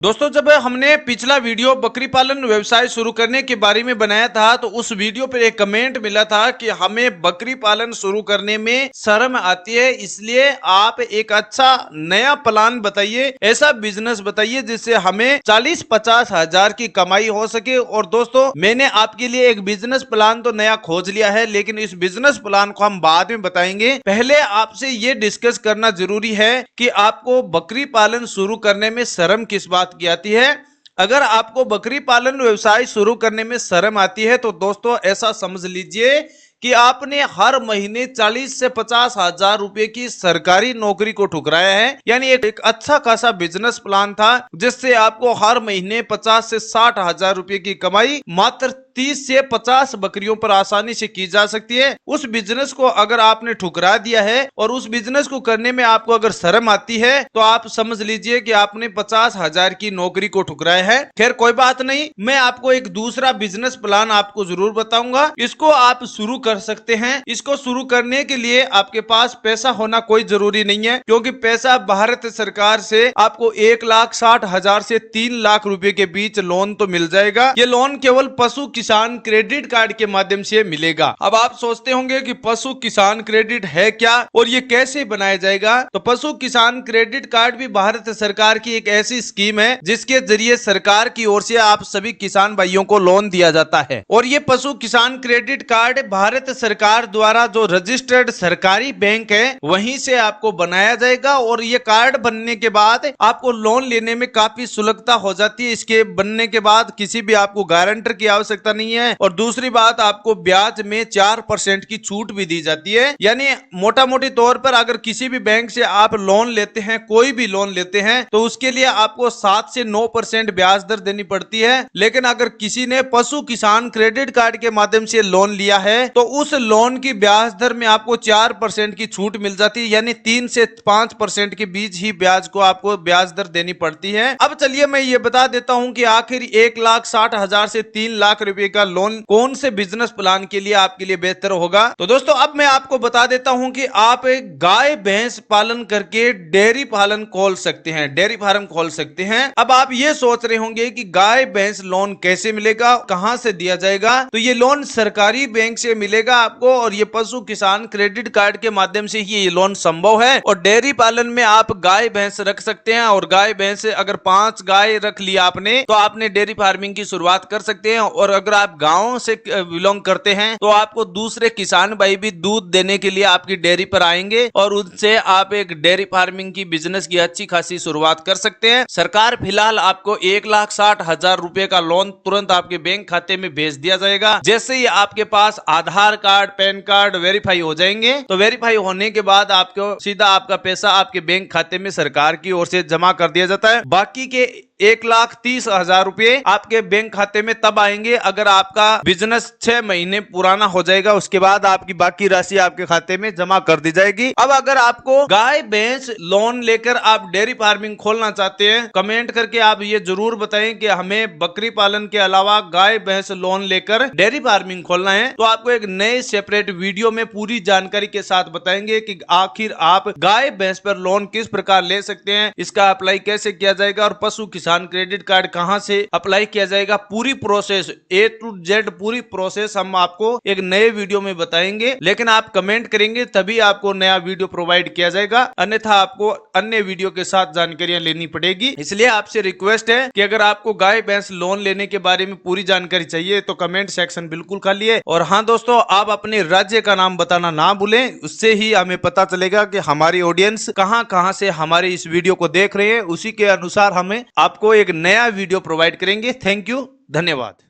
दोस्तों, जब हमने पिछला वीडियो बकरी पालन व्यवसाय शुरू करने के बारे में बनाया था तो उस वीडियो पर एक कमेंट मिला था कि हमें बकरी पालन शुरू करने में शर्म आती है, इसलिए आप एक अच्छा नया प्लान बताइए, ऐसा बिजनेस बताइए जिससे हमें 40-50 हजार की कमाई हो सके। और दोस्तों, मैंने आपके लिए एक बिजनेस प्लान तो नया खोज लिया है, लेकिन इस बिजनेस प्लान को हम बाद में बताएंगे। पहले आपसे ये डिस्कस करना जरूरी है कि आपको बकरी पालन शुरू करने में शर्म किस बात की आती है। अगर आपको बकरी पालन व्यवसाय शुरू करने में शर्म आती है तो दोस्तों ऐसा समझ लीजिए कि आपने हर महीने 40 से 50 हजार रुपए की सरकारी नौकरी को ठुकराया है। यानी एक अच्छा खासा बिजनेस प्लान था जिससे आपको हर महीने 50 से 60 हजार रुपए की कमाई मात्र 30 से 50 बकरियों पर आसानी से की जा सकती है। उस बिजनेस को अगर आपने ठुकरा दिया है और उस बिजनेस को करने में आपको अगर शर्म आती है तो आप समझ लीजिए कि आपने 50 हजार की नौकरी को ठुकराया है। खैर कोई बात नहीं, मैं आपको एक दूसरा बिजनेस प्लान आपको जरूर बताऊंगा, इसको आप शुरू कर सकते हैं। इसको शुरू करने के लिए आपके पास पैसा होना कोई जरूरी नहीं है, क्योंकि पैसा भारत सरकार से आपको 1,60,000 से 3 लाख रुपए के बीच लोन तो मिल जाएगा। ये लोन केवल पशु किसान क्रेडिट कार्ड के माध्यम से मिलेगा। अब आप सोचते होंगे कि पशु किसान क्रेडिट है क्या और ये कैसे बनाया जाएगा। तो पशु किसान क्रेडिट कार्ड भी भारत सरकार की एक ऐसी स्कीम है जिसके जरिए सरकार की ओर से आप सभी किसान भाइयों को लोन दिया जाता है। और ये पशु किसान क्रेडिट कार्ड भारत सरकार द्वारा जो रजिस्टर्ड सरकारी बैंक है वहीं से आपको बनाया जाएगा। और ये कार्ड बनने के बाद आपको लोन लेने में काफी सुलभता हो जाती है। इसके बनने के बाद किसी भी आपको गारंटर की आवश्यकता नहीं है। और दूसरी बात, आपको ब्याज में 4% की छूट भी दी जाती है। यानी मोटा मोटी तौर पर अगर किसी भी बैंक से आप लोन लेते हैं, कोई भी लोन लेते हैं, तो उसके लिए आपको 7 से 9% ब्याज दर देनी पड़ती है। लेकिन अगर किसी ने पशु किसान क्रेडिट कार्ड के माध्यम से लोन लिया है तो उस लोन की ब्याज दर में आपको 4% की छूट मिल जाती है। यानी 3 से 5% के बीच ही ब्याज को आपको ब्याज दर देनी पड़ती है। अब चलिए मैं ये बता देता हूं कि आखिर 1,60,000 से 3 लाख रुपए का लोन कौन से बिजनेस प्लान के लिए आपके लिए बेहतर होगा। तो दोस्तों अब मैं आपको बता देता हूं कि आप एक गाय भैंस पालन करके डेयरी पालन खोल सकते हैं, डेयरी फार्म खोल सकते हैं। अब आप ये सोच रहे होंगे कि गाय भैंस लोन कैसे मिलेगा, कहां से दिया जाएगा। तो ये लोन सरकारी बैंक से मिलेगा आपको, और ये पशु किसान क्रेडिट कार्ड के माध्यम से ही ये लोन संभव है। और डेयरी पालन में आप गाय भैंस रख सकते हैं, और गाय भैंस अगर 5 गाय रख लिया आपने तो आपने डेयरी फार्मिंग की शुरुआत कर सकते हैं। और अगर आप गांव से बिलोंग करते हैं तो आपको दूसरे किसान भाई भी दूध देने के लिए आपकी डेयरी पर आएंगे और उनसे आप एक डेयरी फार्मिंग की बिजनेस की अच्छी खासी शुरुआत कर सकते हैं। सरकार फिलहाल आपको 1,60,000 रुपए का लोन तुरंत आपके बैंक खाते में भेज दिया जाएगा। जैसे ही आपके पास आधार कार्ड, पैन कार्ड वेरीफाई हो जाएंगे तो वेरीफाई होने के बाद आपको सीधा आपका पैसा आपके बैंक खाते में सरकार की ओर से जमा कर दिया जाता है। बाकी के 1,30,000 रुपए आपके बैंक खाते में तब आएंगे अगर आपका बिजनेस 6 महीने पुराना हो जाएगा। उसके बाद आपकी बाकी राशि आपके खाते में जमा कर दी जाएगी। अब अगर आपको गाय भैंस लोन लेकर आप डेयरी फार्मिंग खोलना चाहते हैं, कमेंट करके आप ये जरूर बताएं कि हमें बकरी पालन के अलावा गाय भैंस लोन लेकर डेयरी फार्मिंग खोलना है। तो आपको एक नए सेपरेट वीडियो में पूरी जानकारी के साथ बताएंगे कि आखिर आप गाय भैंस पर लोन किस प्रकार ले सकते हैं, इसका अप्लाई कैसे किया जाएगा और पशु किसान क्रेडिट कार्ड कहां से अप्लाई किया जाएगा। पूरी प्रोसेस A to Z पूरी प्रोसेस हम आपको एक नए वीडियो में बताएंगे। लेकिन आप कमेंट करेंगे तभी आपको नया वीडियो प्रोवाइड किया जाएगा, अन्यथा आपको अन्य वीडियो के साथ जानकारियां लेनी पड़ेगी। इसलिए आपसे रिक्वेस्ट है कि अगर आपको गाय भैंस लोन लेने के बारे में पूरी जानकारी चाहिए तो कमेंट सेक्शन बिल्कुल खाली है। और हाँ दोस्तों, आप अपने राज्य का नाम बताना ना भूलें, उससे ही हमें पता चलेगा कि हमारी ऑडियंस कहां कहां से हमारे इस वीडियो को देख रहे हैं। उसी के अनुसार हमें आपको एक नया वीडियो प्रोवाइड करेंगे। थैंक यू, धन्यवाद।